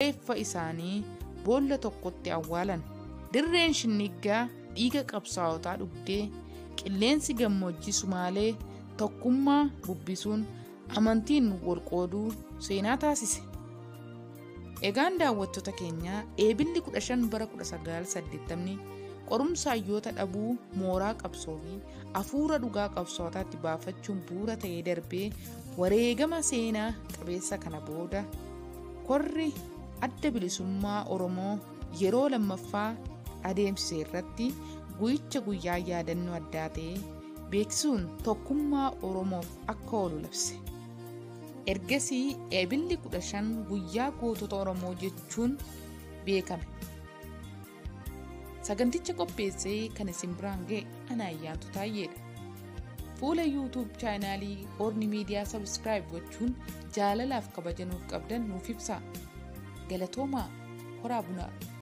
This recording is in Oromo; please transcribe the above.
reeffa isaanii boolla tokkotti awwaalan. Dirreen shinnigaa dhiiga qabsaa'otaa dhugdee qilleensi gammoojjii Sumaalee tokkummaa bubbisuun amantiin wal qooduu seenaa taasise. Egaan daawwattoota keenyaa eebilli 15 bara 1980 qorumsa hayyoota dhabuu mooraa qabsoo fi afuura dhugaa qabsootaatti baafachuun bu'uura ta'ee darbee wareegama seenaa qabeessa kana booda korri adda bilisummaa Oromoo yeroo lammaffaa adeemsise irratti guyyicha guyyaa yaadannoo addaa ta'e beeksisuun tokkummaa Oromoof akka oolu labse. Ergasii eebilli 15 guyyaa gootota Oromoo jechuun beekame. Saganticha qopheessee kan isin biraan ga'e ana Ayyaantu Taayyeedha. fuula YouTube chaanaalii Orni Miidiyaa subscribe gochuun jaalalaaf kabaja nuuf qabdan nuuf ibsaa. Galatoomaa. Horaa bulaa.